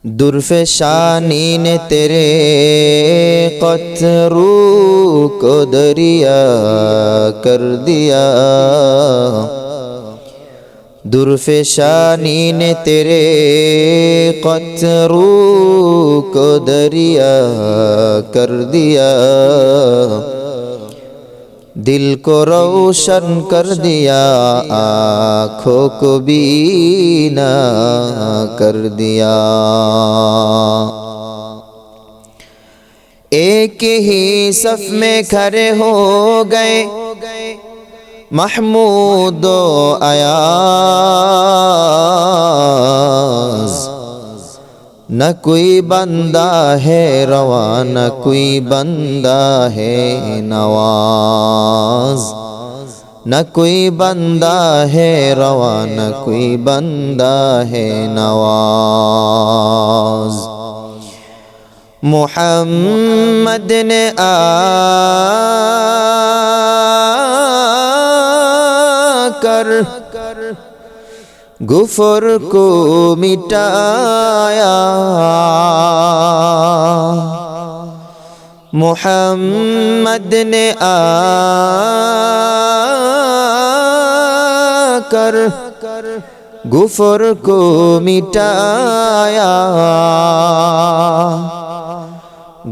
درفشانی نے تیرے قطروں کو دریا کر دیا، درفشانی نے تیرے قطروں کو دریا کر دیا، دل کو روشن کر دیا، آنکھوں کو بینا کر دیا۔ ایک ہی صف میں کھڑے ہو گئے محمود و ایاز، نہ کوئی بندہ ہے رواں نہ کوئی بندہ ہے نواز، نہ کوئی بندہ ہے رواں نہ کوئی بندہ ہے نواز۔ محمد نے آ کر کفر کو مٹایا، محمد نے آ کر کفر کو مٹایا،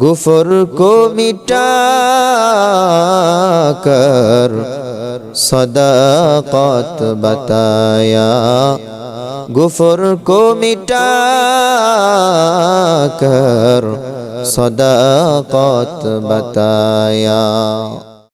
کفر کو مٹا کر صداقت بتایا، کفر کو مٹا کر صداقت بتایا۔